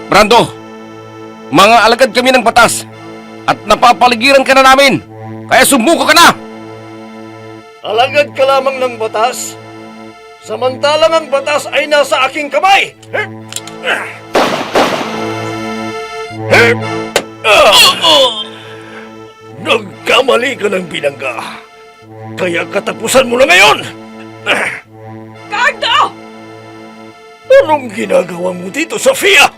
Brando, mga alagad kami ng batas at napapaligiran ka na namin. Kaya sumuko ka na! Alagad ka lamang ng batas, samantalang ang batas ay nasa aking kamay! Nagkamali ka ng binangga, kaya katapusan mo na ngayon! Cardo! Anong ginagawa mo dito, Sofia?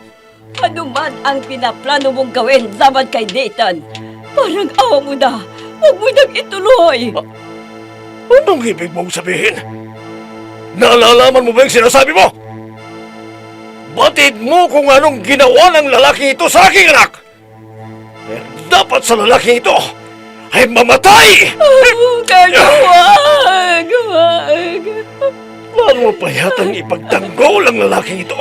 Ano man ang pinaplano mong gawin laban kay Nathan, parang awa mo na. Huwag mo nang ituloy. Anong ibig mong sabihin? Nalalaman mo ba yung sinasabi mo? Batid mo kung anong ginawa ng lalaki ito sa aking anak! Eh, dapat sa lalaki ito ay mamatay! Oh, Cardo, wag! Wag! Paano pa yatang ipagtanggol ang lalaki ito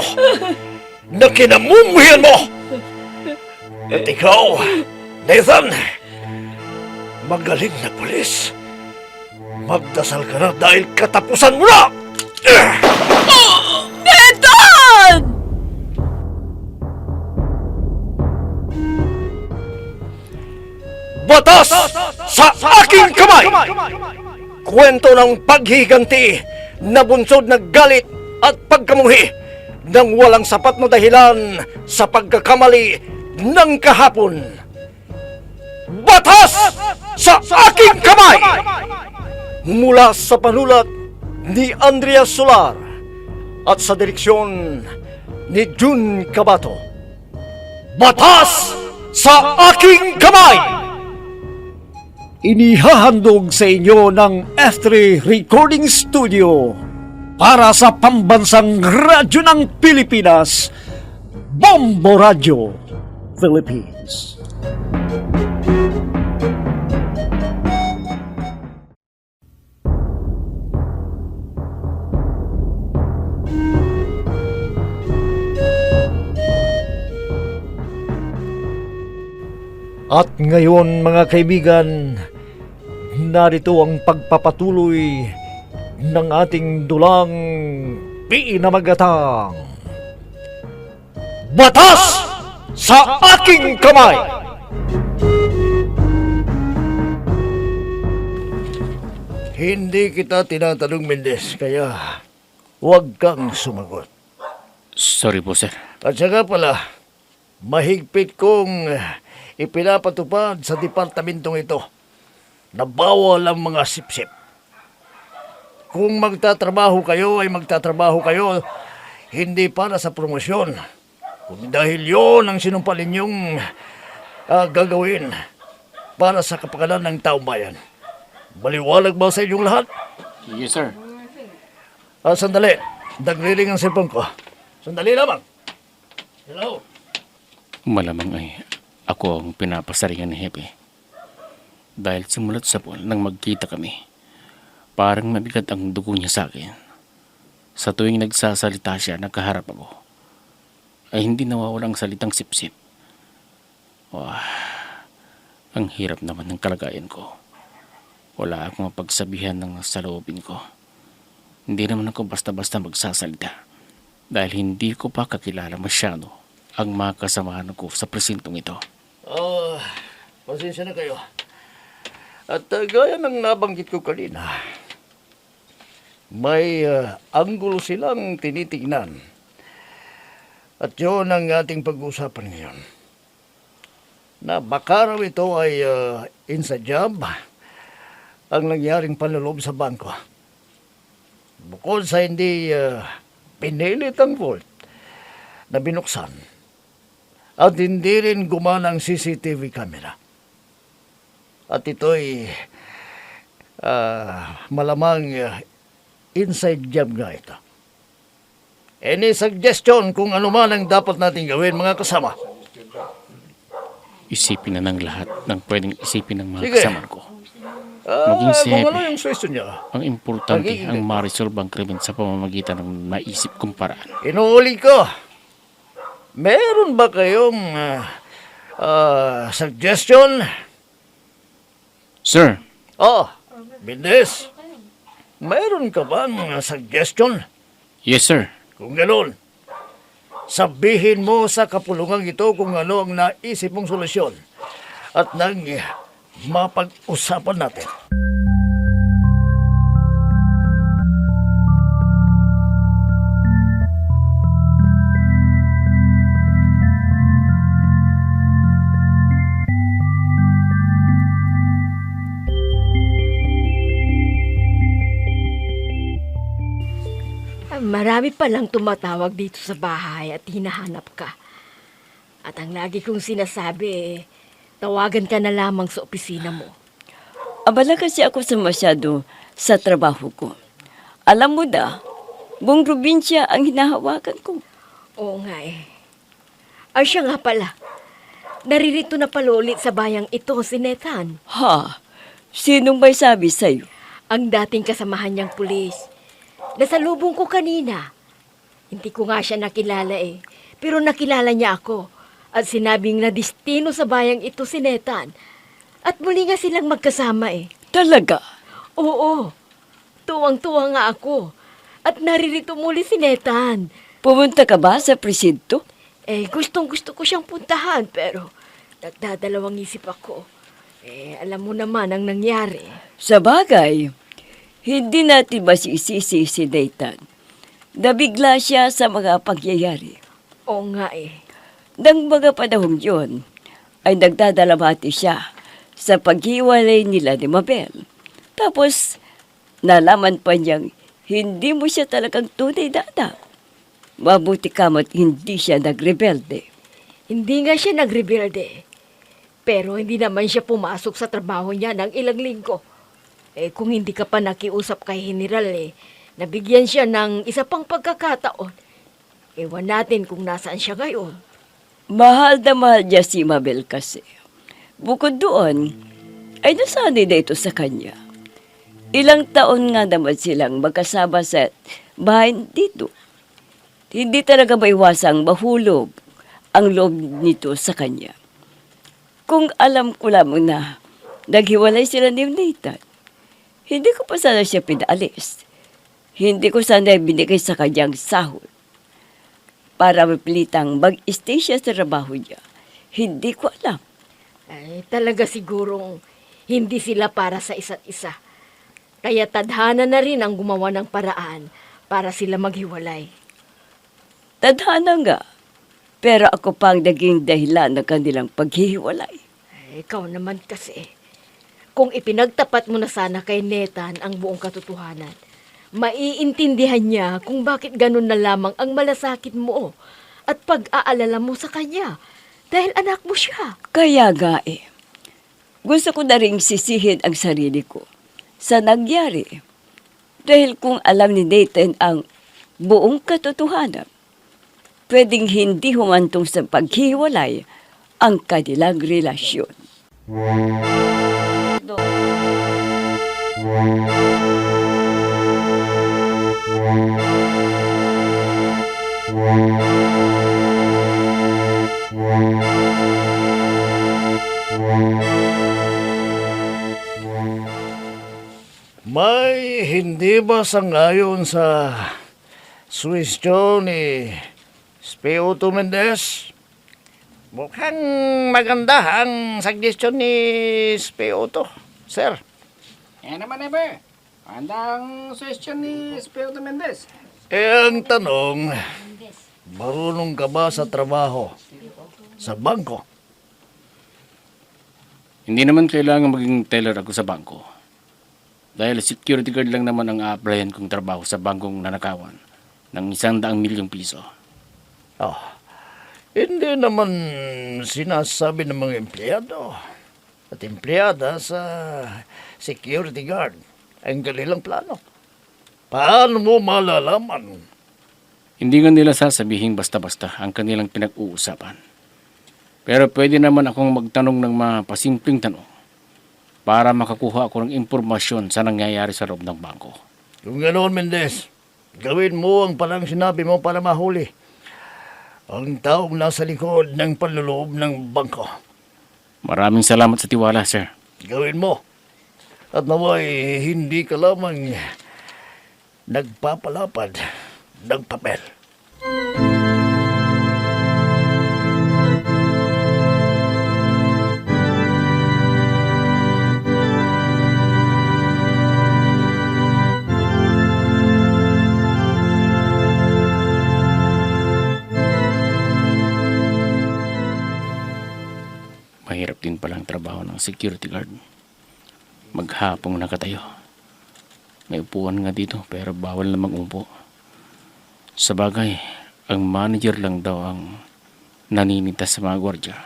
na kinamumuhian mo? At ikaw, Nathan, magaling na pulis. Magdasal ka na dahil katapusan mo na! Nathan! Batas sa aking kamay! Kwento ng paghiganti na bunsod na galit at pagkamuhi nang walang sapat na dahilan sa pagkakamali ng kahapon. Batas sa aking kamay! Mula sa panulat ni Andrea Solar at sa direksyon ni Jun Cabato. Batas sa aking kamay! Inihahandog sa inyo ng F3 Recording Studio para sa pambansang radyo ng Pilipinas, Bombo Radio Philippines. At ngayon mga kaibigan, narito ang pagpapatuloy ng ating dulang pinamagatang Batas sa aking kamay! Hindi kita tinatanong, Mendez, kaya huwag kang sumagot. Sorry po, sir. At saka pala, mahigpit kong ipinapatupad sa departamentong ito na bawal ang mga sipsip. Kung magtatrabaho kayo ay magtatrabaho kayo hindi para sa promosyon, kundi dahil yon ang sinumpal ninyong gagawin para sa kapakanan ng taong bayan. Maliwalag ba sa inyong lahat? Yes, sir. Sandali, nagriring ang cellphone ko. Sandali lamang. Hello? Malamang ay ako ang pinapasaringan ni Hepe. Dahil simulat sa pool nang magkita kami, parang mabigat ang dugo niya sa akin. Sa tuwing nagsasalita siya, nakaharap ako, ay hindi nawawalang salitang sipsip. Wah, ang hirap naman ng kalagayan ko. Wala akong mapagsabihan ng saloobin ko. Hindi naman ako basta-basta magsasalita dahil hindi ko pa kakilala masyado ang mga kasamahan ko sa presintong ito. Pasensya na kayo. At gaya ng nabanggit ko kanina, may anggulo silang tinitingnan. At yun ang ating pag-uusapan ngayon. Na baka raw ito ay inside job ang nangyaring panloob sa bangko. Bukod sa hindi pinilit ang vault na binuksan at hindi rin gumana ang CCTV camera. At ito'y malamang inside job nga ito. Any suggestion kung ano man ang dapat natin gawin, mga kasama? Isipin na ng lahat ng pwedeng isipin ng mga Sige. kasama ko. Maging si Kung Hepe. ano yung suggestion niya? Ang importante Magiging- ang ma-resolve ang krimen sa pamamagitan ng maisip kong paraan. Inuuli ko. Meron ba kayong suggestion? Sir, Bindis. Meron ka bang suggestion? Yes, sir. Kung ganoon, sabihin mo sa kapulungang ito kung ano ang naisip mong solusyon at nang mapag-usapan natin. Marami palang tumatawag dito sa bahay at hinahanap ka. At ang lagi kong sinasabi, tawagan ka na lamang sa opisina mo. Abala kasi ako sa masyado sa trabaho ko. Alam mo na, buong probinsya ang hinahawakan ko. Oo nga eh. Ay siya nga pala. Naririto na pala ulit sa bayang ito si Nathan. Ha? Sinong may sabi sa'yo? Ang dating kasamahan niyang pulis. Nasalubong ko kanina. Hindi ko nga siya nakilala eh. Pero nakilala niya ako. At sinabing na destino sa bayang ito si Nathan. At muli nga silang magkasama eh. Talaga? Oo. Tuwang-tuwa nga ako. At naririto muli si Nathan. Pumunta ka ba sa presinto? Gustong-gusto ko siyang puntahan pero nagdadalawang isip ako. Alam mo naman ang nangyari. Sa bagay, hindi natin masisisi si Nathan. Nabigla siya sa mga pangyayari. Oo nga eh. Nang mga panahong yun, ay nagdadalamati siya sa paghiwalay nila ni Mabel. Tapos, nalaman pa niyang hindi mo siya talagang tunay na anak. Mabuti ka mo't hindi siya nagrebelde. Hindi nga siya nagrebelde. Pero hindi naman siya pumasok sa trabaho niya ng ilang linggo. Kung hindi ka pa nakiusap kay General nabigyan siya ng isa pang pagkakataon. Ewan natin kung nasaan siya ngayon. Mahal na mahal niya si Mabel kasi. Bukod doon, ay nasanay na ito sa kanya. Ilang taon nga naman silang magkasama sa bahay dito. Hindi talaga maiwasang mahulog ang loob nito sa kanya. Kung alam ko lamang na naghiwalay sila ni Nathan, hindi ko pa sana siya pinaalis. Hindi ko sana binigay sa kanyang sahod para mapilitang mag-stay siya sa trabaho niya. Hindi ko alam. Talaga sigurong hindi sila para sa isa't isa. Kaya tadhana na rin ang gumawa ng paraan para sila maghiwalay. Tadhana nga. Pero ako pang naging dahilan ng kanilang paghihiwalay. Ikaw naman kasi. Kung ipinagtapat mo na sana kay Nathan ang buong katotohanan, maiintindihan niya kung bakit ganun na lamang ang malasakit mo at pag-aalala mo sa kanya dahil anak mo siya. Kaya nga gusto ko na rin sisihin ang sarili ko sa nangyari. Dahil kung alam ni Nathan ang buong katotohanan, pwedeng hindi humantong sa paghiwalay ang kanilang relasyon. May hindi ba sangayon sa suwestyon ni Speuto Mendez? Mukhang maganda ang suggestion ni Speuto, sir. Yan naman ba? Andang suggestion ni Espiritu Mendez. Ang tanong, marunong ka ba sa trabaho sa bangko? Hindi naman kailangan maging teller ako sa bangko. Dahil security guard lang naman ang a-applyan kong trabaho sa bangkong nanakawan ng 100 milyong piso. Hindi naman sinasabi ng mga empleyado at empleyada sa security guard ang kanilang plano. Paano mo malalaman? Hindi nga nila sasabihin basta-basta ang kanilang pinag-uusapan. Pero pwede naman akong magtanong ng mga pasimpleng tanong para makakuha ako ng impormasyon sa nangyayari sa loob ng bangko. Kung ganoon, Mendez, gawin mo ang palang sinabi mo para mahuli ang taong nasa likod ng panluloob ng bangko. Maraming salamat sa tiwala, sir. Gawin mo. At naway hindi ka lamang nagpapalapad ng papel. Mahirap din palang trabaho ng security guard. Maghapong nakatayo. May upuan nga dito pero bawal namang umupo. Sa bagay, ang manager lang daw ang naninita sa mga gwardya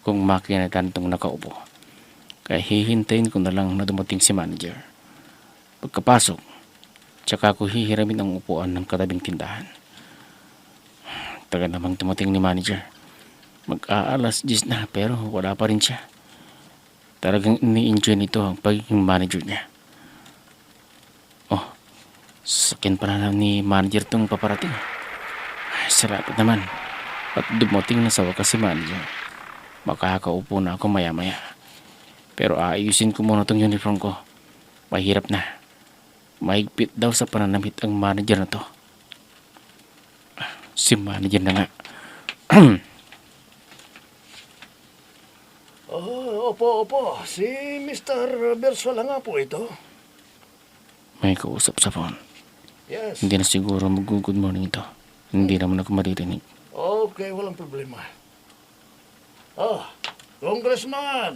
kung makinatan itong nakaupo. Kaya hihintayin ko na lang na dumating si manager. Pagkapasok, tsaka ko hihiramin ang upuan ng katabing tindahan. Taga namang dumating ni manager. Mag-aalas 10 na pero wala pa rin siya. Talagang ini-enjoy nito ang pagiging manager niya. Oh, sakin pala na ni manager tong paparating. Ay, sarapit naman. At dumating na sa wakas si manager. Makakaupo na ako maya-maya. Pero aayusin ko muna tong uniform ko. Mahirap na. Mahigpit daw sa pananamit ang manager na to. Si manager na nga. Opo. Si Mr. Bersola nga po ito. May kausap sa phone. Yes. Hindi na siguro mag-good morning ito. Hindi naman ako maririnig. Okay, walang problema. Congressman!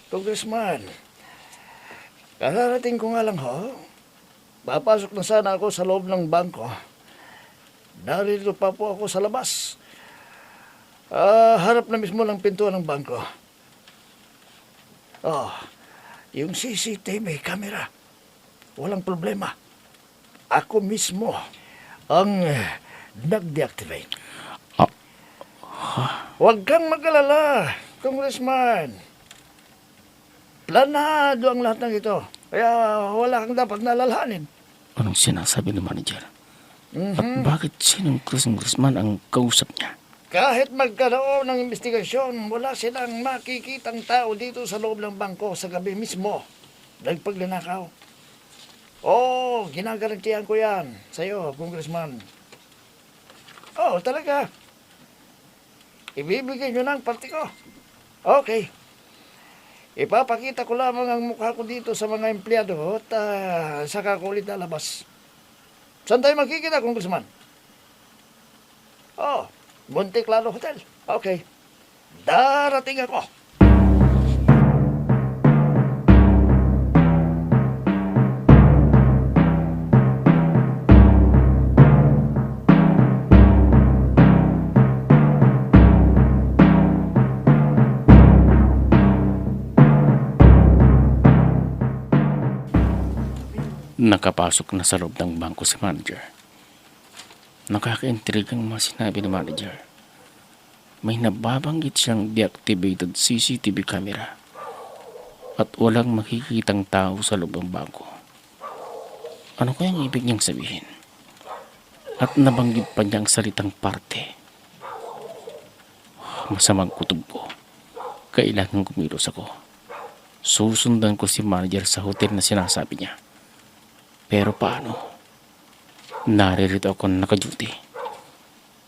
Congressman. Kararating ko nga lang ho. Papasok na sana ako sa loob ng bangko. Narito pa po ako sa labas. Harap na mismo ng pintuan ng bangko. Yung CCTV camera. Walang problema. Ako mismo ang nag-deactivate. Huwag kang mag-alala, Congressman. Planado ang lahat ng ito. Kaya wala kang dapat nalalahanin. Anong sinasabi ng manager? At bakit sinong congressman ang kausap niya? Kahit magkaroon ng investigasyon, wala silang makikitang tao dito sa loob ng bangko sa gabi mismo. Nagpaglinakaw. Ginagarantiyan ko yan sa'yo, Congressman. Talaga. Ibibigay nyo na ang party ko. Okay. Ipapakita ko lamang ang mukha ko dito sa mga empleyado at saka ko ulit lalabas. Saan tayo magkikita, Congressman? Monte Claro Hotel. Okay. Darating ako. Nakapasok na sa loob ng bangko si manager. Nakaka-intrigue ang mga sinabi ng manager. May nababanggit siyang deactivated CCTV camera at walang makikitang tao sa loob ng bangko. Ano kayang ibig niyang sabihin? At nabanggit pa niya ang salitang parte. Masamang kutob ko. Kailangan kumilos ako. Susundan ko si manager sa hotel na sinasabi niya. Pero paano? Naririto ako naka-duty.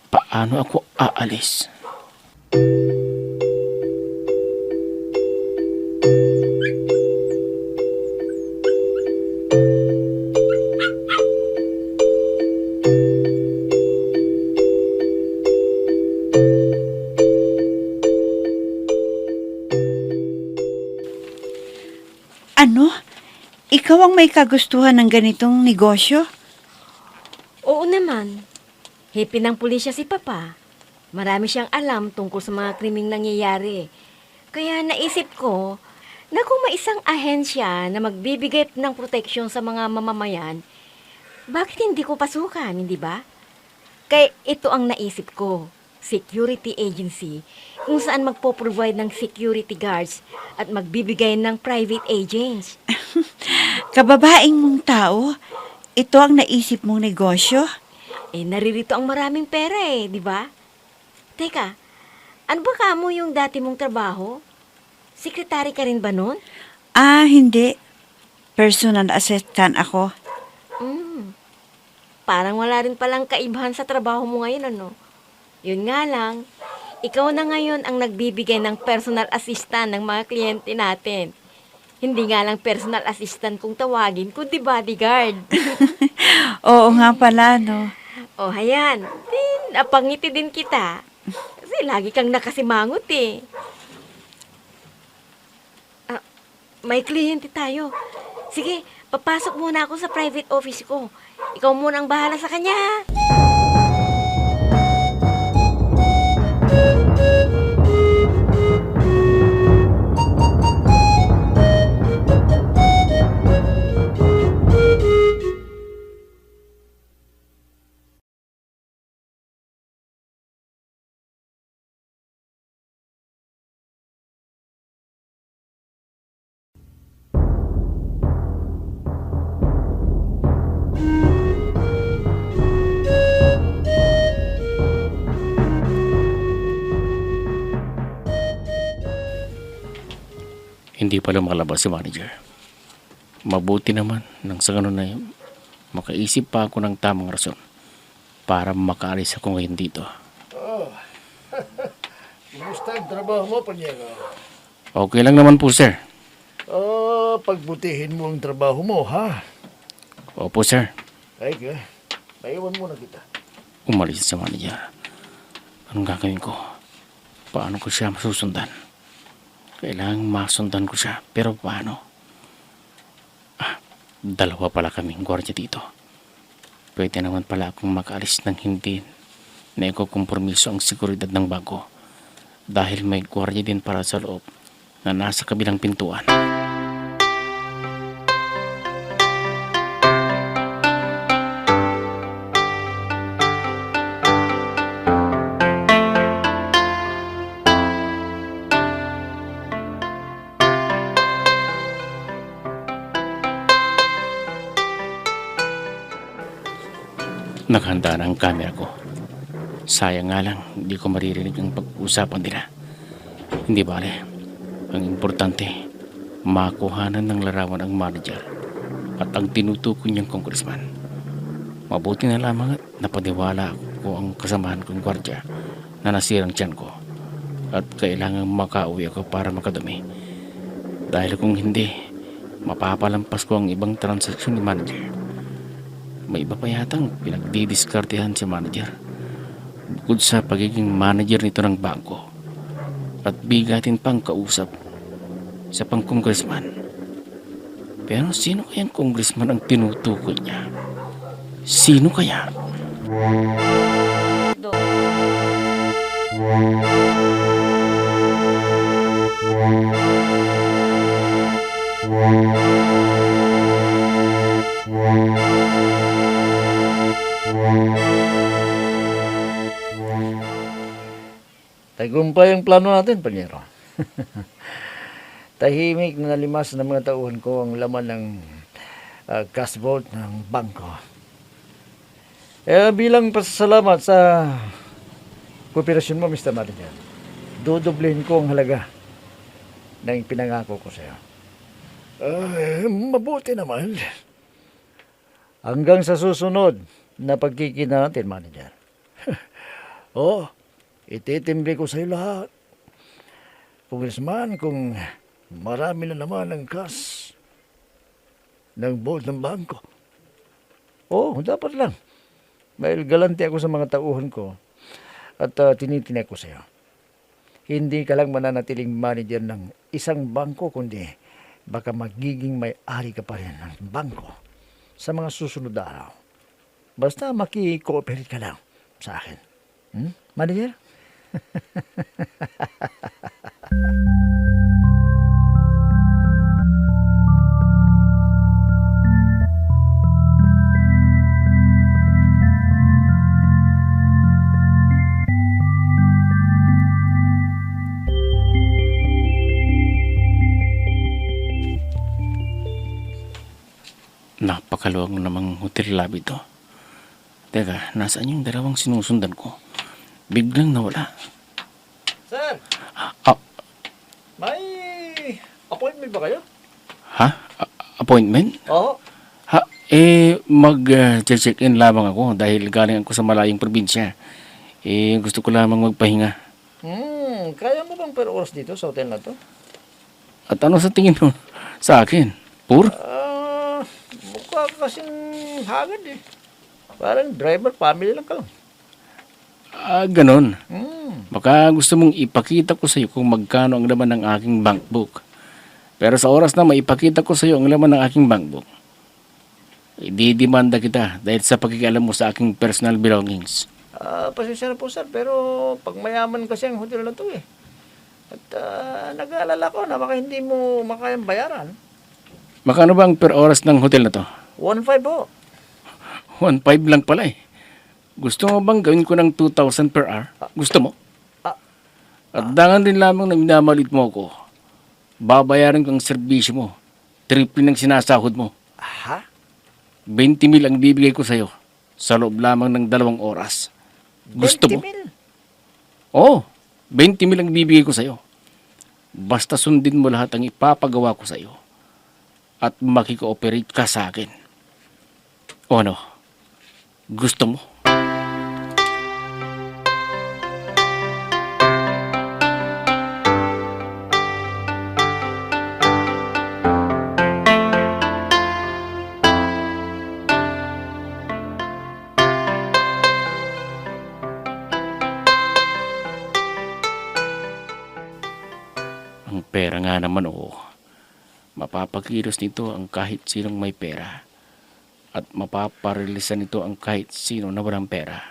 Paano ako aalis? Ano? Ikaw ang may kagustuhan ng ganitong negosyo? Oo naman. Happy ng pulisya si Papa. Marami siyang alam tungkol sa mga krimeng nangyayari. Kaya naisip ko na kung may isang ahensya na magbibigay ng proteksyon sa mga mamamayan, bakit hindi ko pasukan, hindi ba? Kaya ito ang naisip ko, security agency, kung saan magpo-provide ng security guards at magbibigay ng private agents. Kababaeng mong tao, ito ang naisip mong negosyo? Naririto ang maraming pera di ba? Teka, ano ba kamo yung dati mong trabaho? Sekretary ka rin ba nun? Hindi. personal assistant ako. Parang wala rin palang kaibahan sa trabaho mo ngayon, ano? Yun nga lang, ikaw na ngayon ang nagbibigay ng personal assistant ng mga kliyente natin. Hindi nga lang personal assistant kung tawagin, kundi bodyguard. Oo nga pala, no? O, hayan. Napangiti din kita. Kasi lagi kang nakasimangot eh. Ah, may kliyente tayo. Sige, papasok muna ako sa private office ko. Ikaw muna ang bahala sa kanya. Hindi pala makalabas si manager. Mabuti naman nang sa ganun na makaisip pa ako ng tamang rason para makaalis ako ngayon dito. Kumusta ang trabaho mo, Panyero? Okay lang naman po, sir. Pagbutihin mo ang trabaho mo, ha? Opo, sir. Ay, paiwan muna kita. Umalis si manager. Anong gagawin ko? Paano ko siya masusundan? Kailangang masundan ko siya. Pero paano? Dalawa pala kaming gwardiya dito. Pwede naman pala akong makaalis ng hindi na ikukompromiso ang seguridad ng bangko. Dahil may gwardiya din para sa loob na nasa kabilang pintuan. Naghanda na ang camera ko. Sayang nga lang, hindi ko maririnig ang pag-uusapan nila. Hindi bale. Ang importante, makuhanan ng larawan ang manager at ang tinutukoy niyang congressman. Mabuti na lamang at napaniwala ko ang kasamahan kong gwardya na nasirang tiyan ko at kailangan makauwi ako para makadumi. Dahil kung hindi, mapapalampas ko ang ibang transaksyon ni manager. May iba pa yatang pinagdidiskartehan si manager bukod sa pagiging manager nito ng bangko at bigatin pang kausap sa pang-congressman. Pero sino kayang congressman ang tinutukoy niya? Sino kaya? Tagumpay ang plano natin, Panyero. Tahimik na nalimas ng mga tauhan ko ang laman ng cash vault ng bangko. Bilang pasasalamat sa kooperasyon mo, Mr. Manager, dudublihin ko ang halaga ng pinangako ko sa iyo. Mabuti naman. Hanggang sa susunod na pagkikita natin, Manager. Ititimbre ko sa iyo lahat. Congressman, kung marami na naman ang cash ng vault ng bangko. Dapat lang. Dahil galante ako sa mga tauhan ko at tinitinek ko sa iyo. Hindi ka lang mananatiling manager ng isang bangko, kundi baka magiging may-ari ka pa rin ng bangko sa mga susunod na araw. Basta maki-cooperate ka lang sa akin. Manager? Napakaluwag namang hotel lobby to. Teka, nasaan yung dalawang sinusundan ko? Biglang nawala. Sir, Ah, may appointment ba kayo? ha? appointment? Oo. Ha, mag-check-in lamang ako dahil galing ako sa malayong probinsya. Gusto ko lamang magpahinga. Kaya mo bang per oras dito sa hotel na to? At ano sa tingin mo sa akin? Pur? Mukha kasing hagad eh. Parang driver family lang ka lang. Ganon. Baka gusto mong ipakita ko sa iyo kung magkano ang laman ng aking bank book. Pero sa oras na maipakita ko sa iyo ang laman ng aking bank book, ididimanda kita dahil sa pakikialam mo sa aking personal belongings. Pasensya na po sir, pero pag mayaman kasi ang hotel na to eh. At nag-aalala ko na baka hindi mo makayang bayaran. Makano ba ang per oras ng hotel na to? 1.5 po. 1.5 lang pala eh. Gusto mo bang gawin ko ng 2,000 per hour? Gusto mo? At dangan din lamang na minamalit mo ako. Babayaran ko ang serbisyo mo. Triple ng sinasahod mo. Ha? 20,000 ang bibigay ko sa'yo sa loob lamang ng 2 oras. Gusto mo? 20,000? Oo, 20,000 ang bibigay ko sa'yo. Basta sundin mo lahat ang ipapagawa ko sa'yo. At makikooperate ka sa akin. O ano? Gusto mo? Ang pera nga naman oo. Mapapakilos nito ang kahit sinong may pera. At mapaparilisan nito ang kahit sino na walang pera.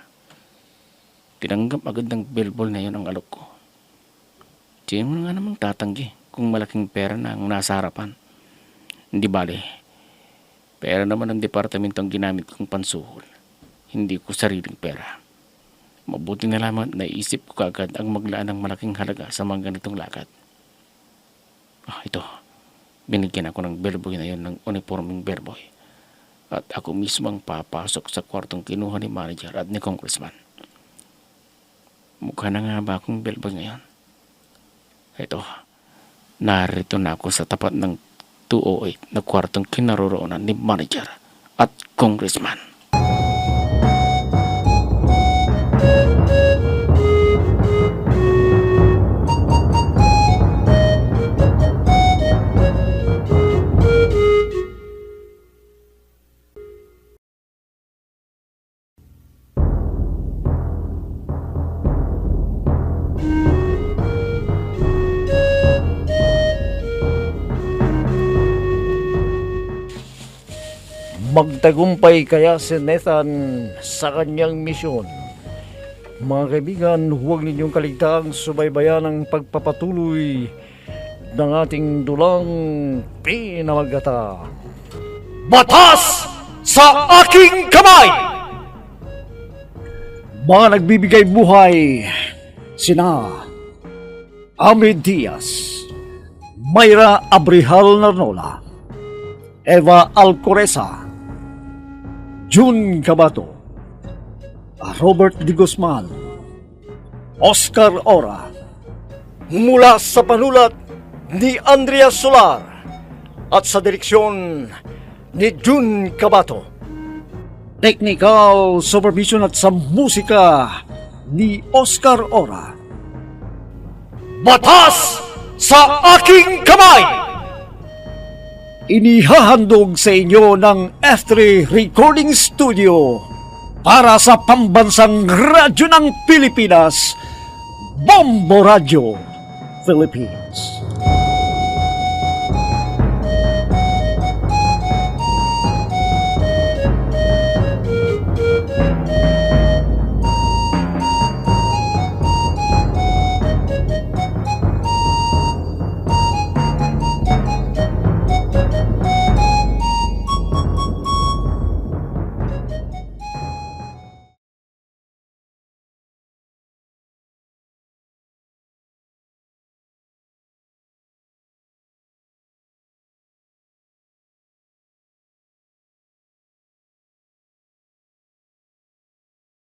Tinanggap agad ng billboard na yun ang alok ko. Sino nga namang tatanggi kung malaking pera na ang nasa harapan. Hindi bale. Pera naman ang departamento ang ginamit kong pansuhol. Hindi ko sariling pera. Mabuti na lamang naisip ko kaagad ang maglaan ng malaking halaga sa mga ganitong lakad. Ito. Binigyan ako ng bellboy na yun ng uniforming bellboy. At ako mismo ang papasok sa kwartong kinuha ni manager at ni congressman. Mukha na nga ba akong bellboy ngayon? Ito. Narito na ako sa tapat ng 208 na kwartong kinaroroonan ni manager at congressman. Magtagumpay kaya si Nathan sa kanyang misyon. Mga kaibigan, huwag ninyong kaligtaang subaybayan ang pagpapatuloy ng ating dulang pinamagata. Batas sa aking kamay! Mga nagbibigay buhay, sina Amid Diaz, Mayra Abrihal Narnola, Eva Alcoreza, June Cabato, Robert D. Guzman, Oscar Ora, mula sa panulat ni Andrea Solar at sa direksyon ni June Cabato. Technical supervision at sa musika ni Oscar Ora. Batas sa aking kamay! Inihahandog sa inyo ng F3 Recording Studio para sa pambansang radyo ng Pilipinas, Bombo Radio, Philippines.